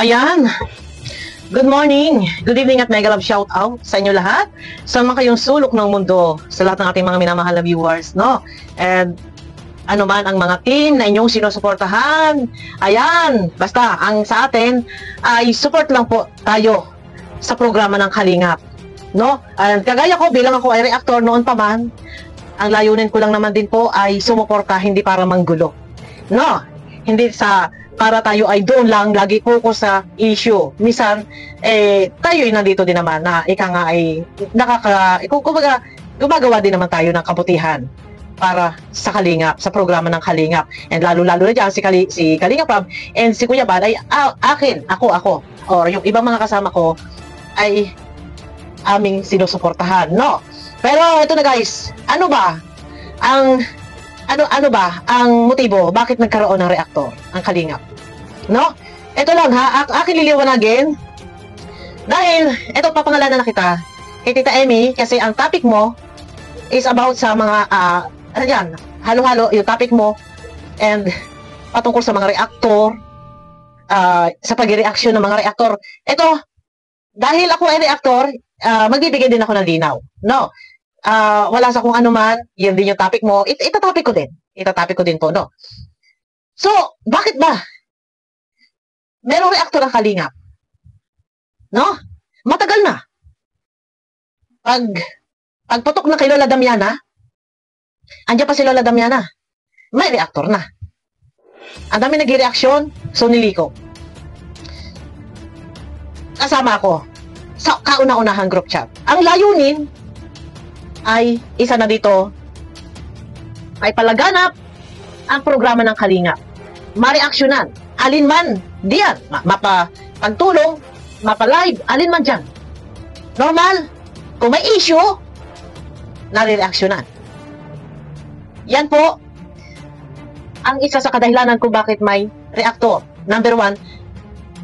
Ayan. Good morning, good evening at mega love shout out sa inyo lahat. Sa mga kayong sulok ng mundo, sa lahat ng ating mga minamahal na viewers, no? And ano man ang mga team na inyong sinusuportahan. Ayan, basta ang sa atin ay support lang po tayo sa programa ng Kalingap, no? And kagaya ko, bilang ako ay reactor noon pa man, ang layunin ko lang naman din po ay sumuporta, hindi para manggulo, no? Hindi sa para tayo ay doon lang lagi focus sa issue. Minsan tayo ay nandito din naman na ika nga ay kumbaga gumagawa din naman tayo ng kabutihan para sa Kalingap, sa programa ng Kalingap. And lalo-lalo na dyan si Kalingap Rob and si Kuya Bal ay ako or yung ibang mga kasama ko ay aming sinusuportahan, no? Pero ito na guys, ano ba ang motibo bakit nagkaroon ng reactor ang Kalingap? No? Ito lang ha, akin liliwanagin. Dahil ito papangalanan na kita kay Tita Emmy kasi ang topic mo is about sa mga halo-halo yung topic mo and patungkol sa mga reactor, sa pag-reaction ng mga reactor. Ito, dahil ako ay reactor, magbibigay din ako ng linaw. No? Wala sa kung ano man, yun din yung topic mo, itatopic ko din. Itatopic ko din po, no? So, bakit ba? Merong reactor ang Kalingap. No? Matagal na. Pagputok na kay Lola Damiana, andyan pa si Lola Damiana, may reactor na. Ang dami nag-reaksyon, so niliko. Kasama ako sa kauna-unahang group chat. Ang layunin ay isa na dito ay palaganap ang programa ng Kalingap. Mareaksyonan, alin man diyan, mapagtulong, mapalive, alin man dyan. Normal, kung may issue, nare-reaksyonan. Yan po ang isa sa kadahilanan kung bakit may reactor. Number 1,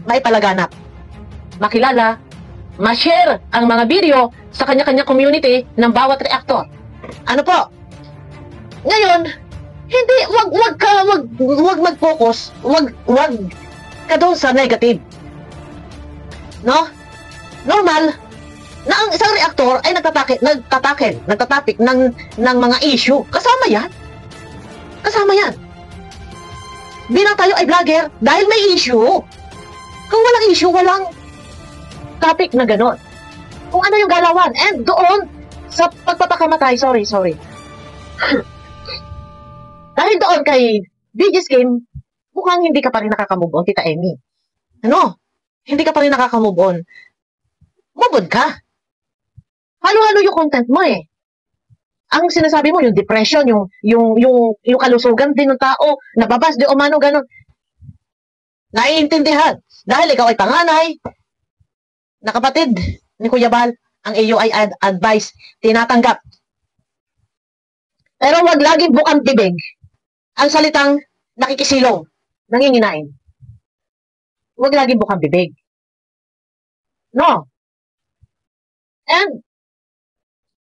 may palaganap. Makilala, ma-share ang mga video sa kanya-kanya community ng bawat reactor. Ano po? Ngayon, hindi, wag mag-focus, wag ka doon sa negative. No? Normal na ang isang reactor ay nagtatapik ng mga issue. Kasama yan. Bilang tayo ay vlogger, dahil may issue. Kung walang issue, walang topic na gano'n. Kung ano yung galawan. And doon, sa pagpapakamatay, sorry. Dahil doon kay BG's Game, mukhang hindi ka pa rin nakakamove on, Tita Emmy. Ano? Hindi ka pa rin nakakamove on. Move on ka. Halo-halo yung content mo eh. Ang sinasabi mo, yung depression, yung kalusugan din ng tao, nababas, di umano, gano'n. Naiintindihan. Dahil ikaw ay panganay, na kapatid ni Kuya Bal, ang iyo ay advice, tinatanggap. Pero wag laging bukang bibig ang salitang nakikisilong, nanginginain. Wag laging bukang bibig. No. And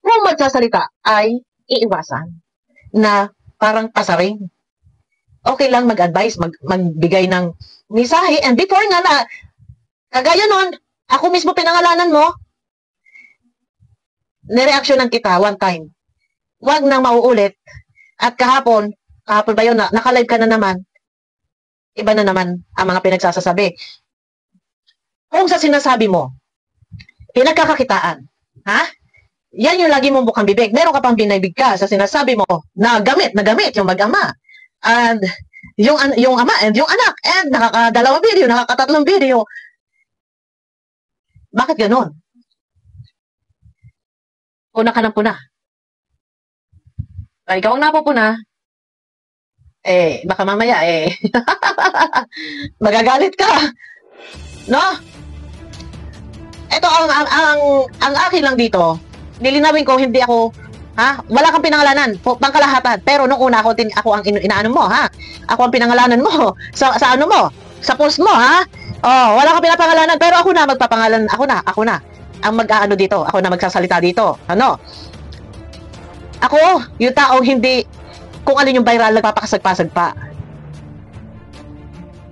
kung magsasalita ay iiwasan na parang pasaring. Okay lang mag-advise, magbigay ng mensahe. And before nga na, kagaya nun, ako mismo pinangalanan mo, nireaksyonan kita one time. Wag nang mauulit. At kahapon ba yun, nakalive ka na naman, iba na naman ang mga pinagsasasabi. Kung sa sinasabi mo, pinagkakakitaan, ha? Yan yung lagi mong bukang bibig. Meron ka pang binibig ka sa sinasabi mo na gamit yung mag-ama. And yung ama and yung anak. And nakakadalawang video, nakakatatlong video. Bakit ganon? Puna ka ng puna. Ay, ikaw ang napupuna. Baka mamaya, magagalit ka. No? Ito ang akin lang dito. Nilinawin ko, hindi ako, wala kang pinangalanan, pangkalahatan. Pero nung una ako ang inaano mo, Ako ang pinangalanan mo sa ano mo, sa post mo, Oh, wala kang pinapangalanan, pero ako na magpapangalan, ako na. Ang mag-aano dito, ako na magsasalita dito. Ano? Ako, yung taong hindi kung ano yung viral nagpapakasagpasag pa.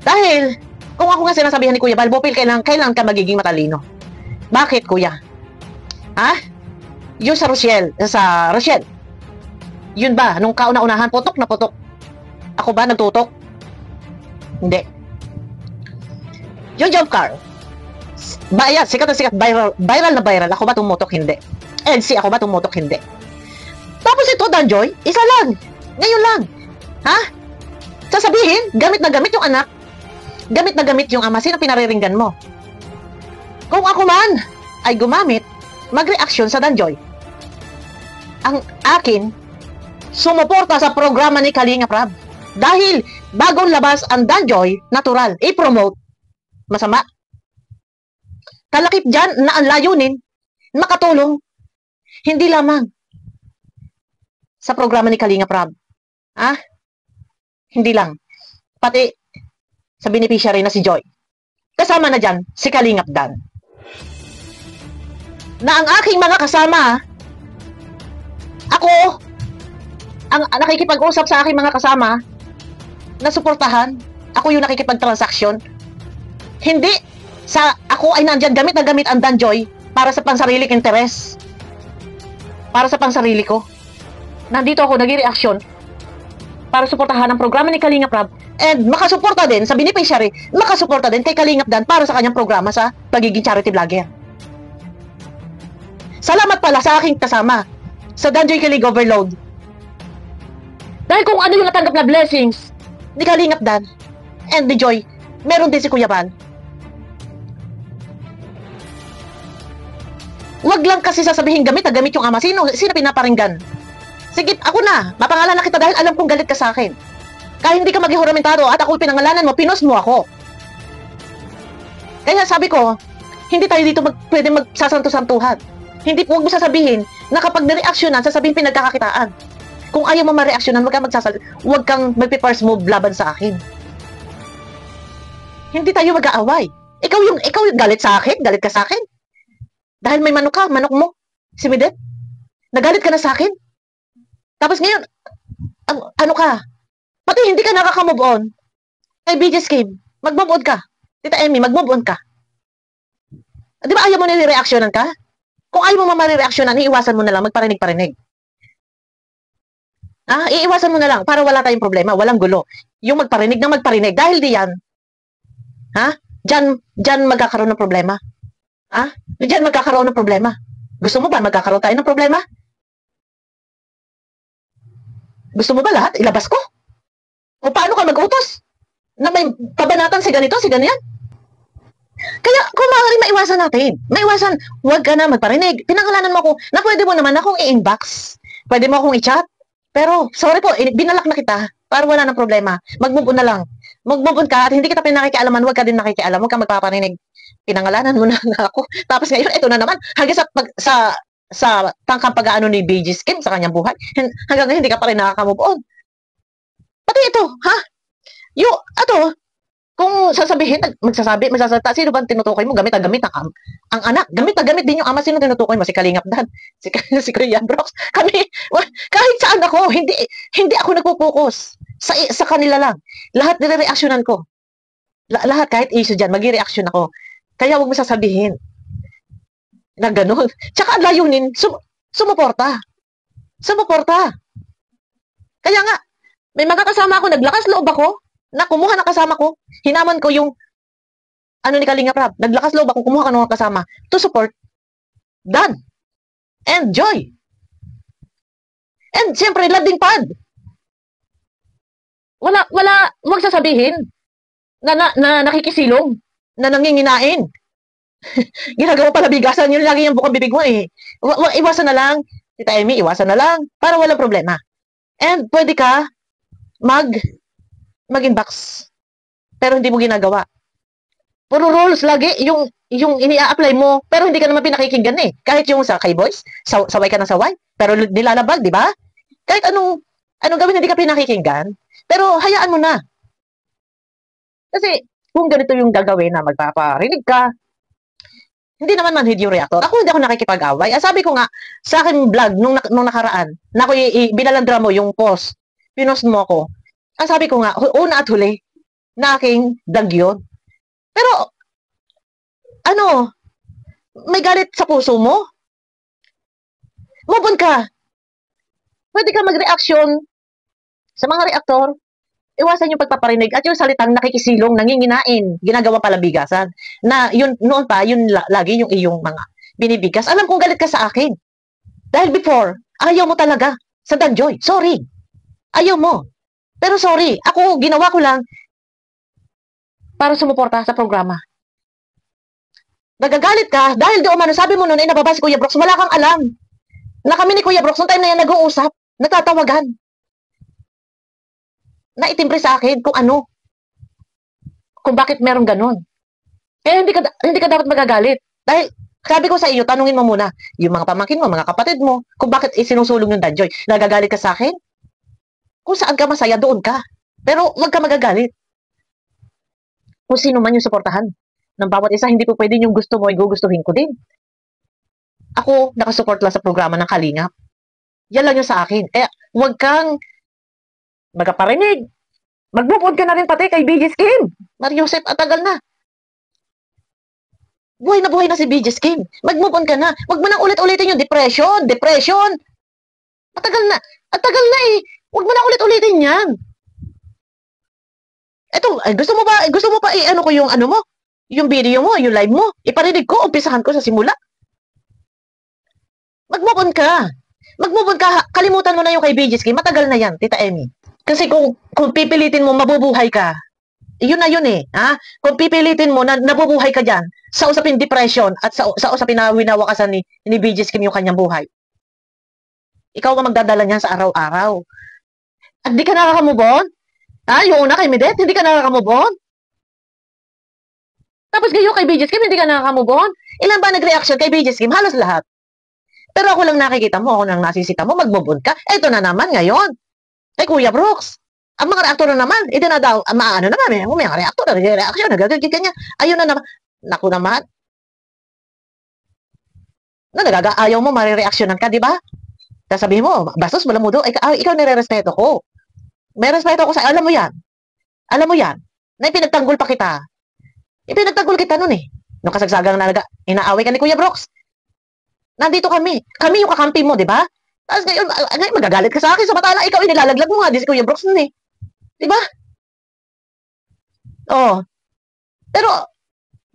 Dahil Kung ako nga sinasabihan ni Kuya Bal, Bopil, kailangan ka magiging matalino. Bakit, Kuya? Ha? Yung sa Rochelle. Yun ba? Nung kauna-unahan, putok na putok. Ako ba nagtutok? Hindi. Yung job car, sikat na sikat, viral na viral. Ako ba tumutok? Hindi. LC, ako ba tumutok? Hindi. Tapos ito, Danjoy, isa lang. Ngayon lang. Ha? Sasabihin, gamit na gamit yung anak. Gamit na gamit yung ama. Sino pinariringgan mo? Kung ako man ay gumamit, mag-reaction sa Danjoy. Ang akin, sumuporta sa programa ni Kalinga Prab. Dahil bagong labas ang Danjoy, natural, i-promote. Masama. Kalakip dyan na ang layunin, makatulong, hindi lamang sa programa ni Kalinga Prab. Ah? Hindi lang. Pati sa beneficiary na si Joy. Kasama na dyan si Kalingap Dan. Na ang aking mga kasama, ako, ang nakikipag-usap sa aking mga kasama, na suportahan, ako yung nakikipag-transaction, hindi ako ay nandyan gamit na gamit ang Danjoy para sa pansariling interes. Para sa pansarili ko. Nandito ako nag-reaction para suportahan ang programa ni Kalingap Rab and makasuporta din sa beneficiary, makasuporta din kay Kalingap Dan para sa kanyang programa sa pagiging charity vlogger. Salamat pala sa aking kasama sa Danjoy Kilig Overload. Dahil kung ano yung natanggap na blessings ni Kalingap Dan and ni Joy, meron din si Kuya Bal. Wag lang kasi sasabihin gamit na gamit yung ama. Sino pinaparinggan? Sige, ako na. Mapangalan na kita dahil alam kong galit ka sa akin. Kaya hindi ka maghihuramentado at ako pinangalanan mo, pinos mo ako. Kaya sabi ko, hindi tayo dito pwede magsasanto-santuhan. Hindi, huwag mo sasabihin na kapag nireaksyonan, sasabihin pinagkakakitaan. Kung ayaw mo mareaksyonan, huwag kang magpe-first move laban sa akin. Hindi tayo mag-aaway. Ikaw yung galit sa akin? Galit ka sa akin? Dahil may manok mo, si Midet. Nagalit ka na sa akin? Tapos ngayon, ano ka? Pati hindi ka nakaka-move on. Kay BJ Scheme, mag-move on ka. Tita Emmy, mag-move on ka. Di ba ayaw mo nire-reactionan ka? Kung ayaw mo mamare-reactionan, iiwasan mo na lang, magparinig-parinig. Iiwasan mo na lang para wala tayong problema, walang gulo. Yung magparinig na magparinig. Dahil diyan, Diyan magkakaroon ng problema. Diyan magkakaroon ng problema. Gusto mo ba magkakaroon tayo ng problema? Gusto mo ba lahat? Ilabas ko? O paano ka mag-utos? Na may pabanatan si ganito, si ganyan? Kaya kung maaari maiwasan natin. Maiwasan, huwag ka na magparinig. Pinangalanan mo ako na pwede mo naman akong i-inbox. Pwede mo akong i-chat. Pero, sorry po, binalak na kita para wala ng problema. Mag-move on na lang. Mag-move on ka at hindi kita pinakikialaman, huwag ka din nakikialam. Huwag ka magpaparinig. Pinangalanan mo na ako. Tapos ngayon, ito na naman. Hanggang sa tangkang pag-aano ni BG Scheme sa kanyang buhay. Hanggang ngayon, hindi ka pa rin nakaka-move on. Pati ito, kung sasabihin, magsasalita, sino ba tinutukoy mo? Gamit na gamit ang anak. Gamit na gamit din yung ama. Sino tinutukoy mo? Si Kalingap Dan. Si Kuya Brooks. Kami, kahit saan ako, hindi ako nagpo-focus. Sa kanila lang. Lahat nire-reactionan ko. Lahat, kahit issue dyan, mag-reaction ako. Kaya huwag mo sasabihin na gano'n. Tsaka ang layunin, sumuporta. Sumuporta. Kaya nga, may mga kasama ako, naglakas loob ako, na kumuha ng kasama ko, hinaman ko yung ni Kalingap Rab, naglakas loob ako, kumuha ka ng kasama to support Dan and Joy. And siyempre, Lading Pad. Huwag sasabihin na nakikisilong, na nanginginain. Ginagawa pala bigasan, yun lagi yung bukang bibig mo eh. Iwasan na lang, Tita Emmy, iwasan na lang, para walang problema. And pwede ka mag-inbox. Pero hindi mo ginagawa. Puro rules lagi, yung ini-apply mo, pero hindi ka naman pinakikinggan eh. Kahit yung sa kay boys, saway ka ng saway, pero nilalabag, di ba? Kahit anong gawin, hindi ka pinakikinggan, pero hayaan mo na. Kasi, kung ganito yung gagawin na magpaparinig ka, hindi naman manhid yung reactor. Ako hindi ako nakikipag-away. Sabi ko nga, sa akin vlog, nung nakaraan, na ako binalandra mo yung post, pinost mo ako. Ang sabi ko nga, una at huli, na aking dagyon. Pero, ano, may galit sa puso mo? Move on ka. Pwede ka mag-reaction sa mga reaktor. Iwasan yung pagpaparinig at yung salitang nakikisilong, nanginginain, ginagawa palabigasan. Na yun, noon pa, yun lagi yung iyong mga binibigas. Alam kong galit ka sa akin. Dahil before, ayaw mo talaga sa Danjoy. Sorry. Ayaw mo. Pero sorry, ako ginawa ko lang para sumuporta sa programa. Nagagalit ka dahil doon man, sabi mo noon ay nababa si Kuya Brooks, wala kang alam na kami ni Kuya Brooks noong time na yan nag-uusap, nagtatawagan. Na itimbre sa akin kung ano, kung bakit meron ganon. Kaya hindi ka dapat magagalit. Dahil sabi ko sa iyo, tanungin mo muna yung mga pamangkin mo, mga kapatid mo, kung bakit isinusulong yung Danjoy. Nagagalit ka sa akin? Kung saan ka masaya, doon ka. Pero wag ka magagalit. Kung sino man yung suportahan ng bawat isa, hindi po pwede yung gusto mo, gugustuhin ko din. Ako, nakasupport lang sa programa ng Kalingap. Yan lang yung sa akin. Eh, wag kang magpaparinig. Mag-move ka na rin pati kay BJ Kim. Mario Joseph, atagal na. Buhay na si BJ Kim. Mag-move on ka na. Wag mo nang ulit-ulitin yung depression. Matagal na. Atagal na eh. Wag mo na ulit-ulitin yan. Eto, gusto mo pa ano ko yung ano mo? Yung video mo, yung live mo. Iparinig ko, umpisahan ko sa simula. Mag-move on ka. Mag-move on ka. Kalimutan mo na yung kay BJ Kim. Matagal na yan, Tita Emmy. Kasi kung pipilitin mo, mabubuhay ka. Yun na yun eh. Ha? Kung pipilitin mo na nabubuhay ka dyan sa usapin depression at sa usapin na winawakasan ni BJ Kim yung kanyang buhay. Ikaw ang magdadala niyan sa araw-araw. At di ka nakakamove on? Ha? Yung una kay Medet, hindi ka nakakamove on? Tapos ngayon kay BJ Kim, hindi ka nakakamove on? Ilan ba nag-reaction kay BJ Kim? Halos lahat. Pero ako lang nakikita mo, ako lang nasisita mo, mag-move on ka. Ito na naman ngayon. Kay Kuya Brooks. Ang mga reaktor na naman, ito na daw, maano naman, may mga reaktor, nag-reaction, nagagagig kanya. Ayun na naman. Naku naman. Ayaw mo, marireaksyonan ka, di ba? Sasabihin mo, bastos, malamudo, ikaw nire-respeto ko. May respeto ko sa, alam mo yan. Alam mo yan. Na ipinagtanggol pa kita. Ipinagtanggol kita nun eh. Nung kasagsagang na inaaway ka ni Kuya Brooks. Nandito kami. Kami yung kakampi mo, di ba? Tapos ngayon, magagalit ka sa akin sa batala. Ikaw, inilalaglag mo nga. Di si Kuya Brooks nun eh. Diba? Oh. Pero,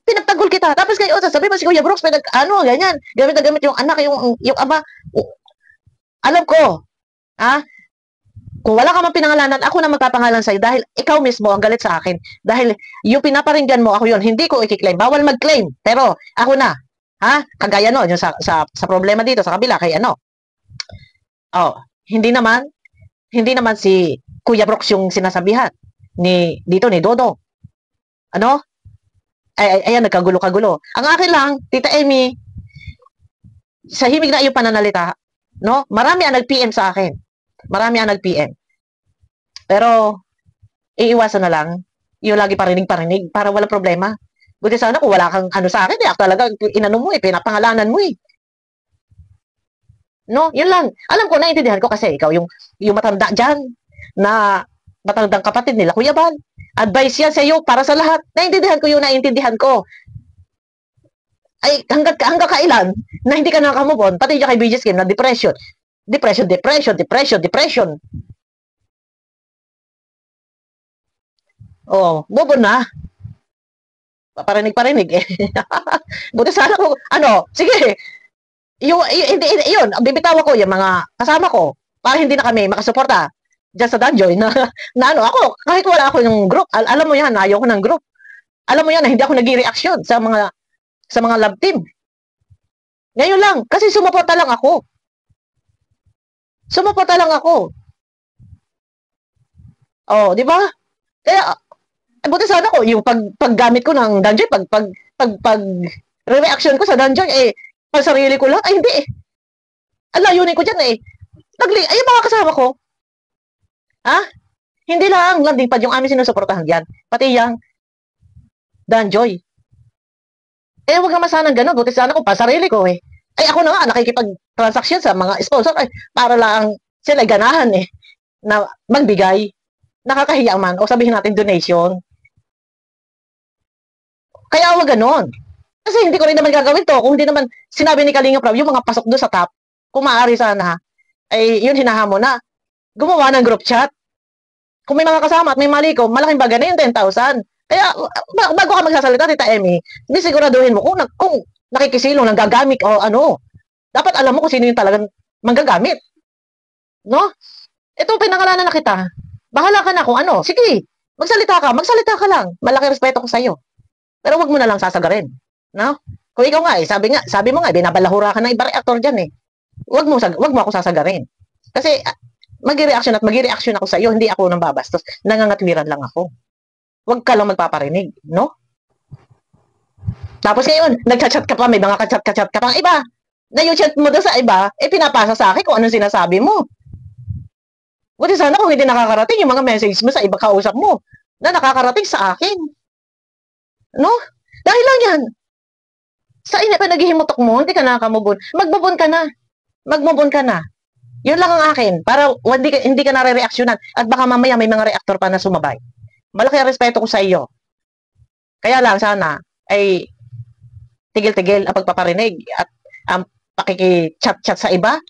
pinagtanggol kita. Tapos ngayon, sasabihin mo si Kuya Brooks, ganyan. Gamit na gamit yung anak, yung ama. Alam ko, ha? Kung wala ka man pinangalanan, ako na magpapangalan sa'yo dahil ikaw mismo ang galit sa akin. Dahil yung pinaparinggan mo, ako yun. Hindi ko i-claim. Bawal mag-claim. Pero, ako na. Ha? Kagaya no, yung sa problema dito, sa kabila, kay ano. Oh, hindi naman si Kuya Brooks yung sinasabihan ni Dodo. Ano? Ayan, nagkagulo-kagulo. Ang akin lang, Tita Emmy, sa himig na iyong pananalita, no? Marami ang nag-PM sa akin. Marami ang nag-PM. Pero, iiwasan na lang, yung lagi parinig para walang problema. Buti sana kung wala kang ano sa akin, ako talaga, inano mo eh, pinapangalanan mo eh. No, yun lang. Alam ko, naiintindihan ko kasi ikaw yung matanda dyan na matandang kapatid nila, Kuya Bal. Advice yan sa iyo para sa lahat. Naiintindihan ko. Ay, hanggang kailan na hindi ka nakamove on, pati yung kay BJ Kim na depression. Oh, move on na. Parinig eh. Buti sana ko, sige, yun, bibitawan ko yung mga kasama ko para hindi na kami makasuporta dyan sa Danjoy na ako, kahit wala ako ng group, alam mo yan, ayaw ko ng group. Alam mo yan na hindi ako nag-reaction sa mga love team. Ngayon lang, kasi sumuporta lang ako. Oh, di ba? Kaya, buti sana ko, yung paggamit ko ng Danjoy, reaction ko sa Danjoy, pag sarili ko lang, hindi eh. Ang layunin ko dyan eh. Ay, mga kasama ko. Ha? Hindi lang, landing pad yung aming sinusuportahan dyan. Pati yung Danjoy. Huwag naman sana gano'n. Buti sana ko pa sarili ko eh. Ako na nga, nakikipag-transaction sa mga sponsor para lang sila ganahan eh. Na magbigay. Nakakahiya man. O sabihin natin donation. Kaya wag ganon. Kasi hindi ko rin naman gagawin to. Kung hindi naman sinabi ni Kalinga Prab, yung mga pasok doon sa top, kung maaari sana, ay yun hinahamon na. Gumawa ng group chat. Kung may mga kasama at may mali ko, malaking bagay na yung 10,000. Kaya, bago ka magsasalita, Tita Emmy, hindi siguraduhin mo kung nakikisilong, nanggagamit o ano. Dapat alam mo kung sino yung talagang manggagamit. No? Ito, pinangalanan na kita. Bahala ka na kung ano. Sige, magsalita ka lang. Malaki respeto ko sa'yo. Pero wag mo na lang sasagarin. No? Kung ikaw nga, sabi mo nga, binabalahura ka ng iba reactor dyan eh. Wag mo ako sasagarin. Kasi, mag-reaction ako sa iyo, hindi ako nang babastos. Nangangatwiran lang ako. Huwag ka lang magpaparinig, no? Tapos ngayon, nagchat-chat ka pa, may mga kachat-kachat ka pang iba. Na yung chat mo doon sa iba, pinapasa sa akin kung anong sinasabi mo. Buti sana kung hindi nakakarating yung mga message mo sa iba kausap mo na nakakarating sa akin. No? Dahil lang yan. Sa panaghihimotok mo, hindi ka nakakamubon. Magbubon ka na. Magmubon ka na. Yun lang ang akin. Para hindi ka nare-reaksyonan. At baka mamaya may mga reaktor pa na sumabay. Malaki ang respeto ko sa iyo. Kaya lang sana ay tigil-tigil ang pagpaparinig at ang pakiki-chat-chat sa iba.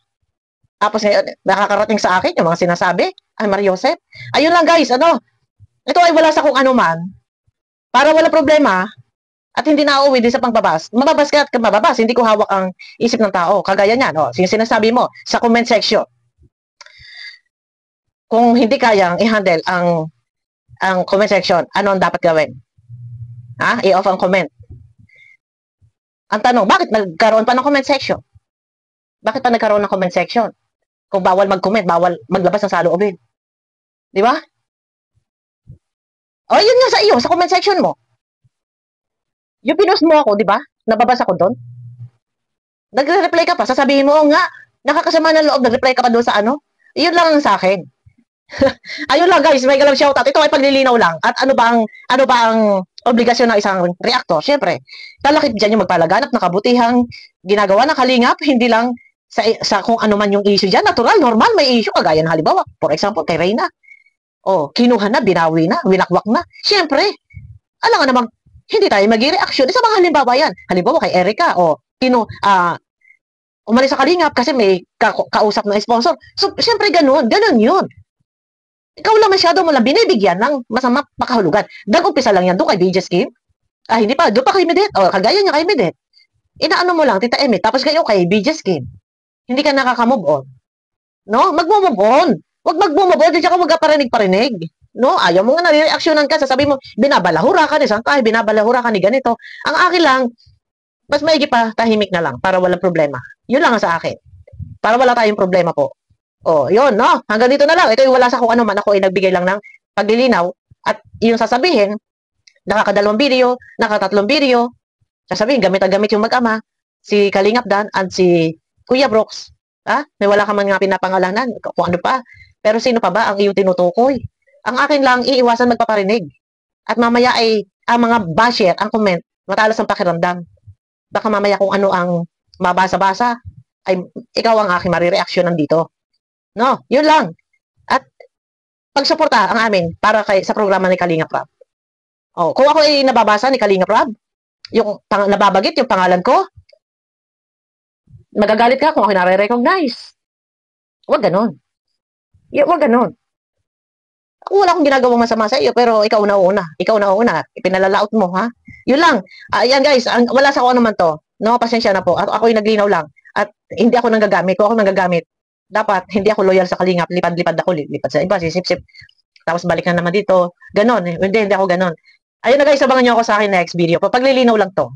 Tapos ngayon, nakakarating sa akin yung mga sinasabi. Ay, Maria Joseph. Ayun lang guys, ito ay wala sa kung ano man. Para wala problema at hindi na uuwi din sa pangbabas. Mababas ka at mababas. Hindi ko hawak ang isip ng tao. Kagaya niyan, sinasabi mo sa comment section. Kung hindi kayang i-handle ang comment section, ano ang dapat gawin? I-off ang comment. Ang tanong, bakit nagkaroon pa ng comment section? Bakit pa nagkaroon ng comment section? Kung bawal mag-comment, bawal maglabas ng saloobin. Di ba? O, yun nga sa iyo, sa comment section mo. Yung pinost mo ako, di ba? Nababasa ko doon. Nagre-reply ka pa, sasabihin mo, nga, nakakasama ng loob, nag-reply ka pa doon sa ano. Iyon lang ang sa akin. Ayun lang guys, may galang shoutout. Ito ay paglilinaw lang. At ano ba ang obligasyon ng isang reactor? Siyempre, talakip dyan yung magpalaganap ng kabutihang ginagawa ng kalingap, hindi lang sa kung ano man yung issue dyan. Natural, normal, may issue. Kagaya ng halimbawa, for example, kay Reyna. Kinuha na, binawi na, winakwak na. Siyempre, alam nga namang hindi tayo mag-reaction. Sa mga halimbawa yan. Halimbawa kay Erica, umalis sa kalingap kasi may kausap na sponsor. So, siyempre ganun yun. Ikaw lang masyado mo lang binibigyan ng masama pakahulugan. Nag-umpisa lang yan doon kay BJ Scheme. Hindi pa, doon pa kay Medet. Kagaya niya kay Medet. Inaano mo lang, Tita Emmy, tapos kayo kay BJ Scheme. Hindi ka nakaka-move on. No? Mag-move on. Huwag mag-move on, di ka magpaparinig-parinig. No? Ayaw mo nga nare-reaksyonan ka, sasabi mo, binabalahura ka ni Sangkay, binabalahura ka ni ganito. Ang akin lang, mas maigi pa, tahimik na lang, para walang problema. Yun lang ang sa akin. Para wala tayong problema po. Yun, no? Hanggang dito na lang. Ito yung wala sa kung ano man. Ako ay nagbigay lang ng paglilinaw. At yung sasabihin, nakakadalawang video, nakatatlong video, sasabihin, gamit yung mag-ama, si Kalingap Dan, at si Kuya Brooks. May wala ka man nga pinapangalanan, kung ano pa. Pero sino pa ba ang iyong tinutukoy? Ang akin lang, iiwasan magpaparinig. At mamaya ay, ang mga basher, ang comment, matalas ang pakiramdam. Baka mamaya kung ano ang mabasa-basa, ay ikaw ang aking marireaksyonan dito. No, yun lang. At pagsuporta ang amin para sa programa ni Kalinga Prab. Kung ako ay nababasa ni Kalinga Prab, yung nababagit yung pangalan ko, magagalit ka kung ako nare-recognize. Huwag ganon. Huwag ganon. Wala akong ginagawang masama sa iyo, pero ikaw na una. Ipinalalaot mo, ha? Yun lang. Yan guys, wala sa kung ano man to. No, pasensya na po. Ako yung naglinaw lang. At hindi ako nanggagamit. Kung ako nanggagamit, dapat hindi ako loyal sa Kalingap. Lipad-lipad ako. Lipad sa iba, sisip-sip. Tapos balik na naman dito. Ganon. Hindi ako ganon. Ayun na guys, abangan nyo ako sa akin next video. Paglilinaw lang to.